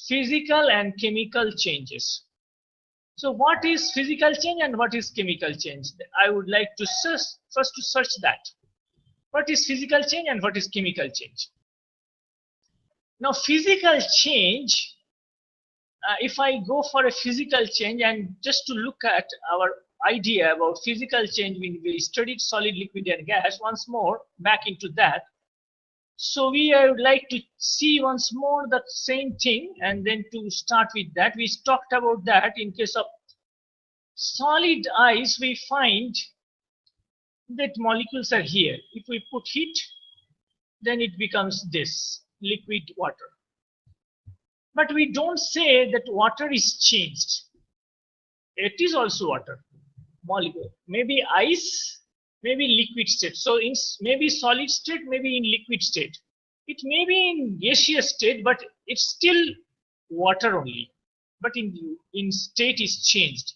physical and chemical changes. So what is physical change and what is chemical change? I would like to first to search that. What is physical change and what is chemical change? Now physical change, if I go for a physical change and just to look at our idea about physical change when we studied solid, liquid and gas, once more back into that. So I would like to see once more that same thing, and then to start with that, we talked about that in case of solid ice, we find that molecules are here. If we put heat, then it becomes this liquid water. But we don't say that water is changed. It is also water molecule. Maybe ice, maybe liquid state. So in maybe solid state, maybe in liquid state. It may be in gaseous state, but it's still water only. But in state is changed.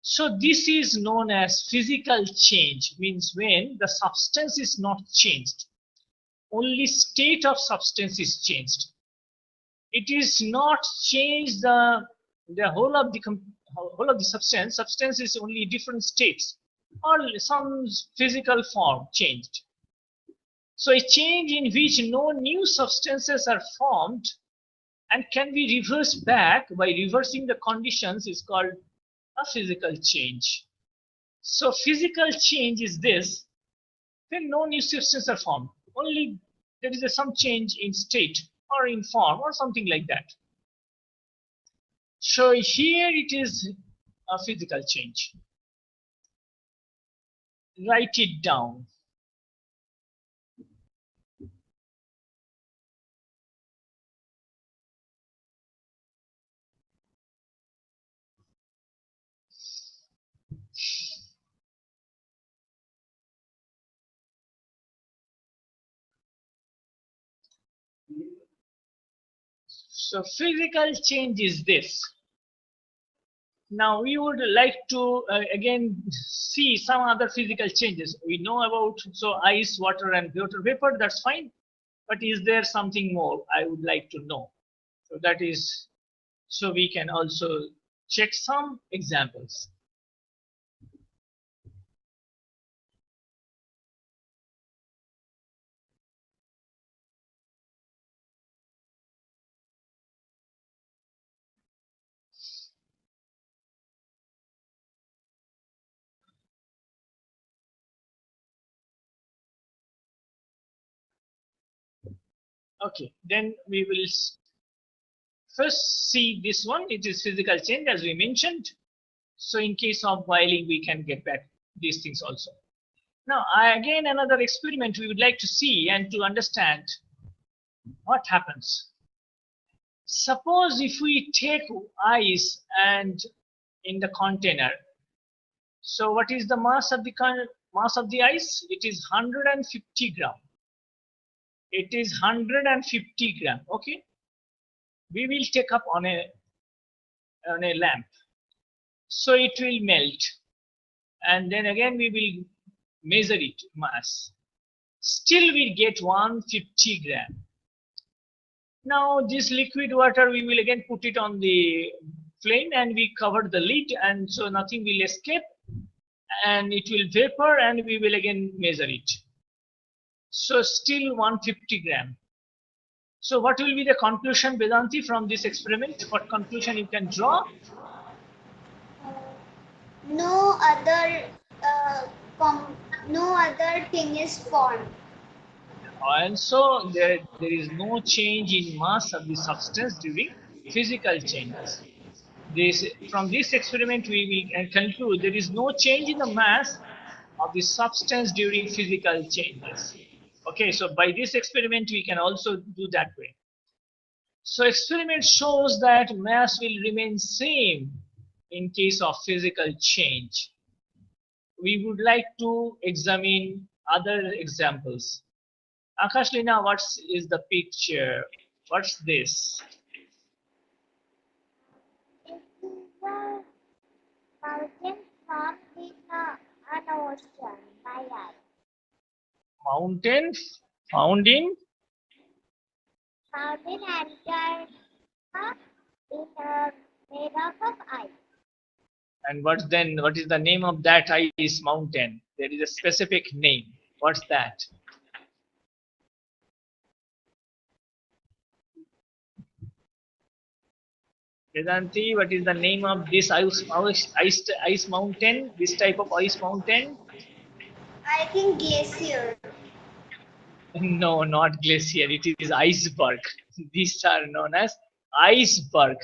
So this is known as physical change, means when the substance is not changed, only state of substance is changed. It is not changed the whole of the substance. Substance is only different states or some physical form changed. So a change in which no new substances are formed and can be reversed back by reversing the conditions is called a physical change. So physical change is this, when no new substances are formed, only there is some change in state or in form or something like that. So here it is a physical change. Write it down. So physical change is this. Now we would like to again see some other physical changes. We know about ice, water and water vapor, that's fine. But is there something more I would like to know? So that is, so we can also check some examples. Okay, then we will first see this one. It is physical change as we mentioned. So in case of boiling, we can get back these things also. Now, again, another experiment we would like to see and to understand what happens. Suppose if we take ice and in the container, so what is the mass of the ice? It is 150 gram. It is 150 gram. Okay, we will take up on a lamp, so it will melt, and then again we will measure it mass. Still we get 150 gram. Now this liquid water, we will again put it on the flame and we cover the lid, and so nothing will escape and it will vapor, and we will again measure it. So still 150 gram. So what will be the conclusion, Vedanti, from this experiment? What conclusion you can draw? No other thing is formed. And so there is no change in mass of the substance during physical changes. From this experiment we will conclude there is no change in the mass of the substance during physical changes. Okay, so by this experiment we can also do that way. So experiment shows that mass will remain same in case of physical change. We would like to examine other examples. Akash, Lina, what is the picture? What's this? It is a mountain formed in an ocean by ice. Mountain found in Found in Antarctica And what is the name of that ice mountain? There is a specific name. What's that? Vedanti, what is the name of this ice mountain? This type of ice mountain? I think glacier. No, not glacier. It is iceberg. These are known as iceberg.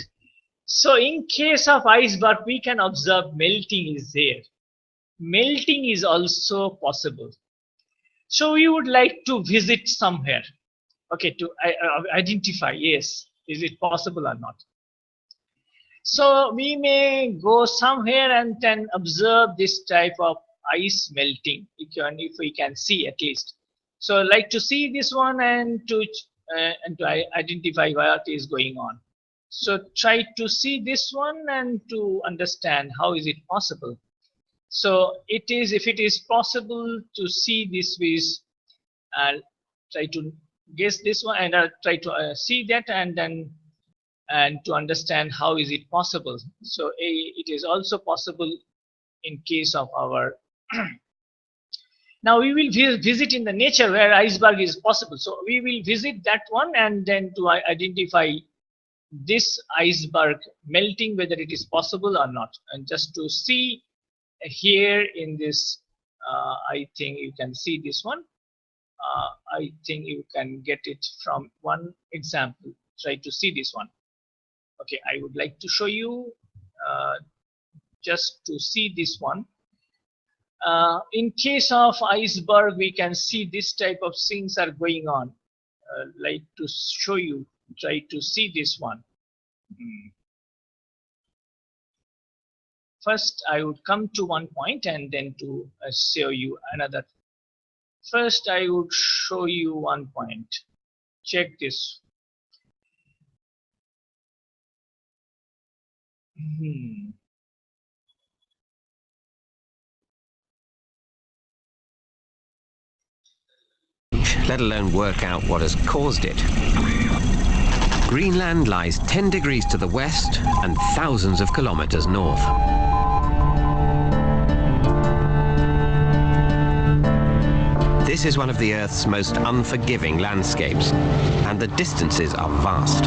So in case of iceberg, we can observe melting is there. Melting is also possible. So we would like to visit somewhere. Okay, to identify, yes, is it possible or not? So we may go somewhere and then observe this type of ice melting, if we can see at least. So I'd like to see this one and to identify what is going on. So try to see this one and to understand how is it possible. So it is, if it is possible to see this with, try to guess this one and try to see that and then to understand how is it possible. So it is also possible in case of our now we will visit in the nature where iceberg is possible. So we will visit that one and then to identify this iceberg melting, whether it is possible or not. And just to see here in this, I think you can see this one. I think you can get it from one example. Try to see this one. Okay, I would like to show you just to see this one. In case of iceberg, we can see this type of things are going on. Like to show you, try to see this one. First, I would come to one point and then to show you another. First, I would show you one point. Check this. Let alone work out what has caused it. Greenland lies 10 degrees to the west and thousands of kilometers north. This is one of the Earth's most unforgiving landscapes, and the distances are vast.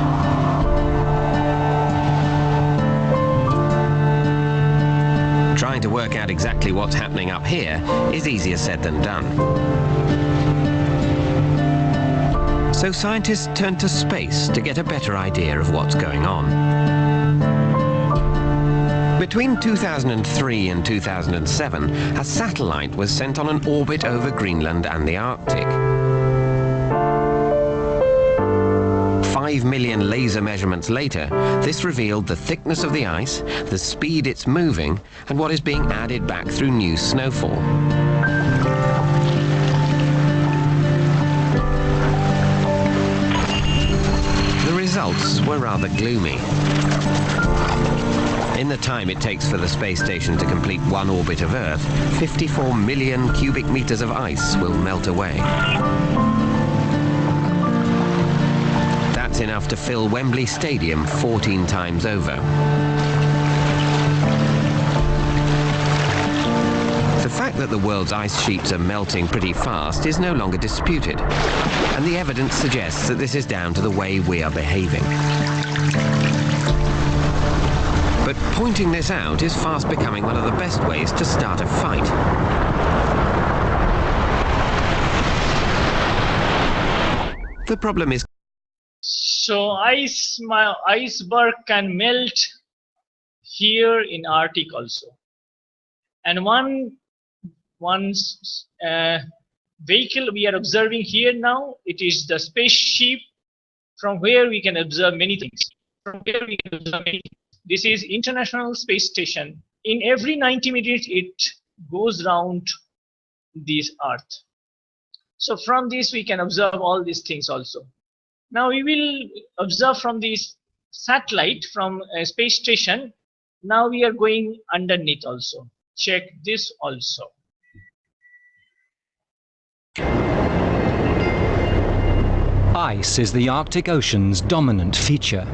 Trying to work out exactly what's happening up here is easier said than done. So scientists turn to space to get a better idea of what's going on. Between 2003 and 2007, a satellite was sent on an orbit over Greenland and the Arctic. 5 million laser measurements later, this revealed the thickness of the ice, the speed it's moving, and what is being added back through new snowfall. Results were rather gloomy. In the time it takes for the space station to complete one orbit of Earth, 54 million cubic meters of ice will melt away. That's enough to fill Wembley Stadium 14 times over. The fact that the world's ice sheets are melting pretty fast is no longer disputed, and the evidence suggests that this is down to the way we are behaving. But pointing this out is fast becoming one of the best ways to start a fight. The problem is, so iceberg can melt here in Arctic also, and one vehicle we are observing here now, it is the spaceship, from where we can observe many things. This is International Space Station. In every 90 minutes, it goes round this Earth. So from this, we can observe all these things also. Now we will observe from this satellite, from a space station. Now we are going underneath also. Check this also. Ice is the Arctic Ocean's dominant feature.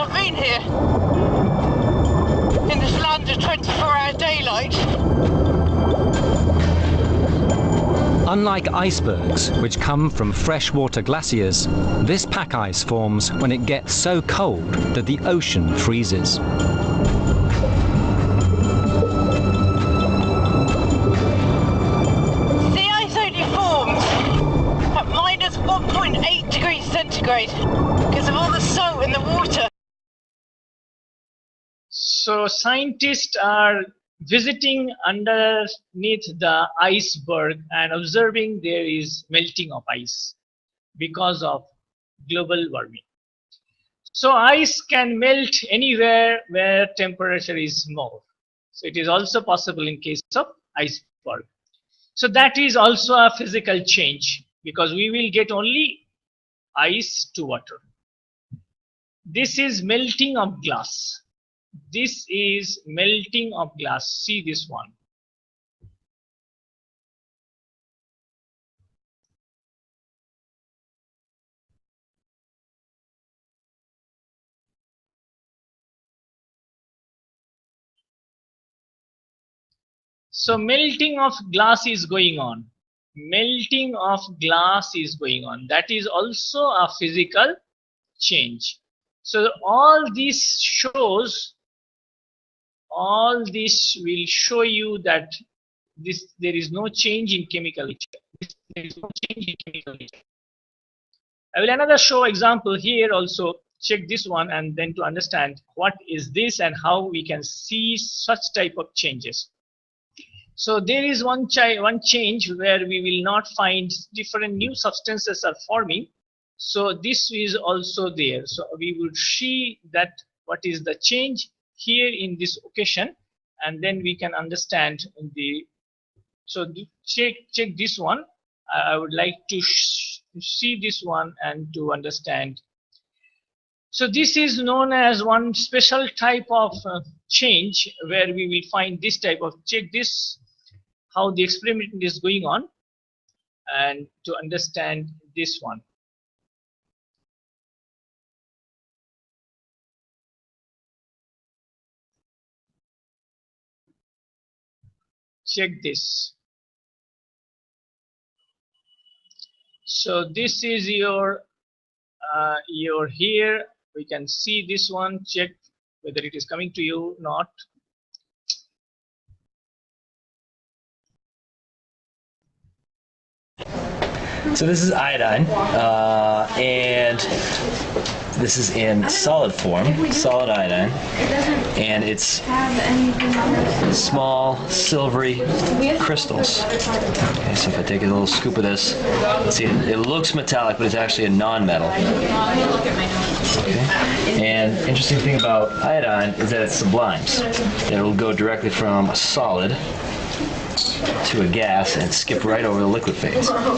I've been here in this land of 24-hour daylight. Unlike icebergs, which come from freshwater glaciers, this pack ice forms when it gets so cold that the ocean freezes. The ice only forms at minus 1.8 degrees centigrade because of all the salt in the water. So scientists are visiting underneath the iceberg and observing there is melting of ice because of global warming. So ice can melt anywhere where temperature is more. So it is also possible in case of iceberg. So that is also a physical change because we will get only ice to water. This is melting of glass. This is melting of glass. See this one. So melting of glass is going on. Melting of glass is going on. That is also a physical change. So all this will show you that there is no change in chemical nature. There is no change in chemical nature. I will another show example here also. Check this one and then to understand what is this and how we can see such type of changes. So there is one change where we will not find different new substances are forming. So this is also there. So we would see that what is the change here in this occasion, and then we can understand the. So check this one. I would like to see this one and to understand. So this is known as one special type of change where we will find this type of. Check this, how the experiment is going on, and to understand this one. Check this. So this is your here. We can see this one. Check whether it is coming to you or not. So this is iodine, and this is in solid form, solid iodine, and it's small silvery crystals. Okay, so if I take a little scoop of this, see it looks metallic, but it's actually a non-metal. Okay. And interesting thing about iodine is that it sublimes. It will go directly from a solid to a gas and skip right over the liquid phase. So we're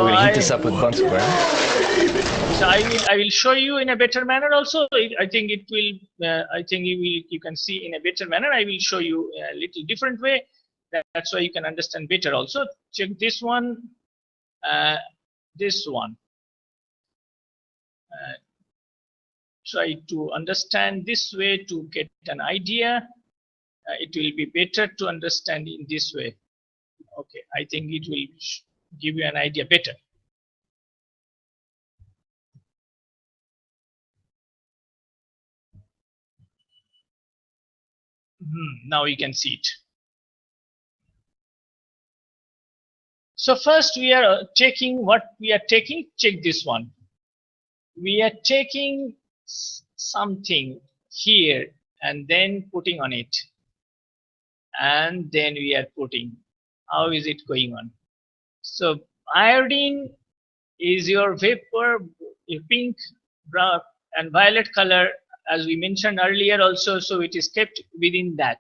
going to heat this up with Bunsen burner. So I will show you in a better manner also. I think it will. I think you can see in a better manner. I will show you a little different way. That's why you can understand better also. Check this one. This one. Try to understand this way to get an idea. It will be better to understand in this way. Okay, I think it will give you an idea better. Now you can see it. So first we are taking what we are taking. Check this one. We are taking something here and then putting on it, and then we are putting. How is it going on? So iodine is your vapor, your pink, brown, and violet color, as we mentioned earlier also. So it is kept within that.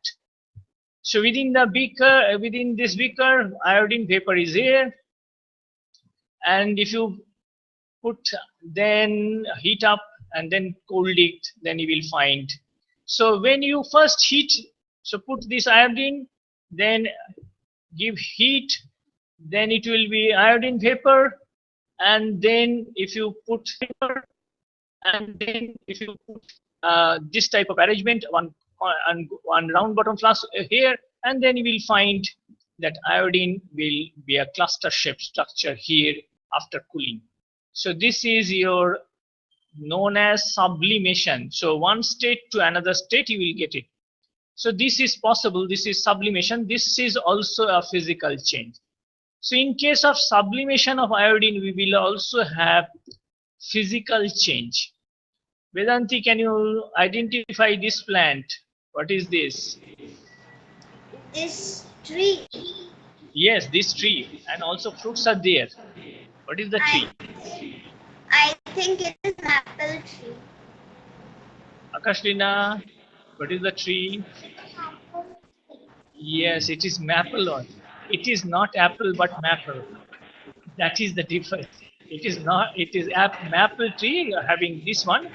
So within the beaker, within this beaker, iodine vapor is here, and if you put then heat up and then cold it, then you will find. So when you first heat, so put this iodine, then give heat, then it will be iodine vapor, and then if you put vapor, and then if you put this type of arrangement, one round bottom flask here, and then you will find that iodine will be a cluster shaped structure here after cooling. So this is your known as sublimation. So one state to another state you will get it. So this is possible, this is sublimation, this is also a physical change. So in case of sublimation of iodine, we will also have physical change. Vedanti, can you identify this plant? What is this? This tree. Yes, this tree, and also fruits are there. What is the tree? I think it is maple tree. Akashlina, what is the tree? Yes, it is maple. It is not apple but maple. That is the difference. It is not. It is maple tree having this one,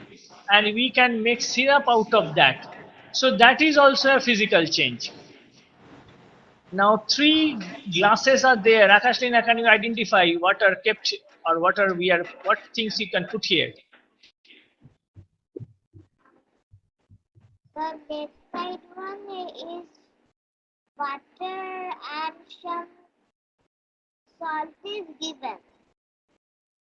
and we can make syrup out of that. So that is also a physical change. Now 3 glasses are there. Akashlina, can you identify what are kept or what things you can put here? The left side one is water and some salt is given.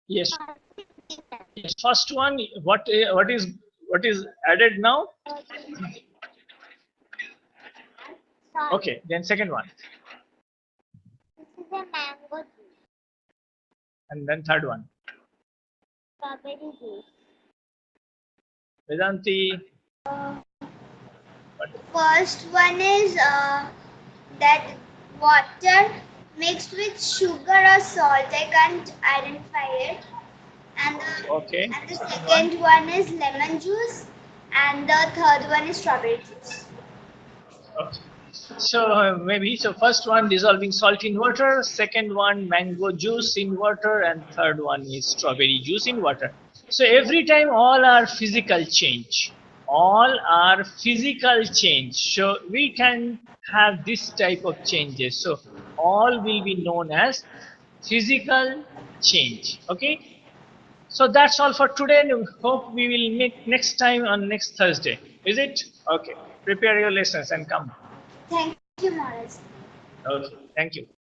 Yes. Salt is given. Yes. First one, what is added now? Salt. Okay. Then second one, This is a mango juice. and then third one. Strawberry juice. Vedanti. First one is that water mixed with sugar or salt. I can't identify it. And the second one is lemon juice, and the third one is strawberry juice. Okay. So maybe first one dissolving salt in water, second one mango juice in water, and third one is strawberry juice in water. So every time all are physical change. All are physical change. So we can have this type of changes. So all will be known as physical change. Okay. So that's all for today. Hope we will meet next time on next Thursday. Is it? Okay. Prepare your lessons and come. Thank you, Maharaj. Okay. Thank you.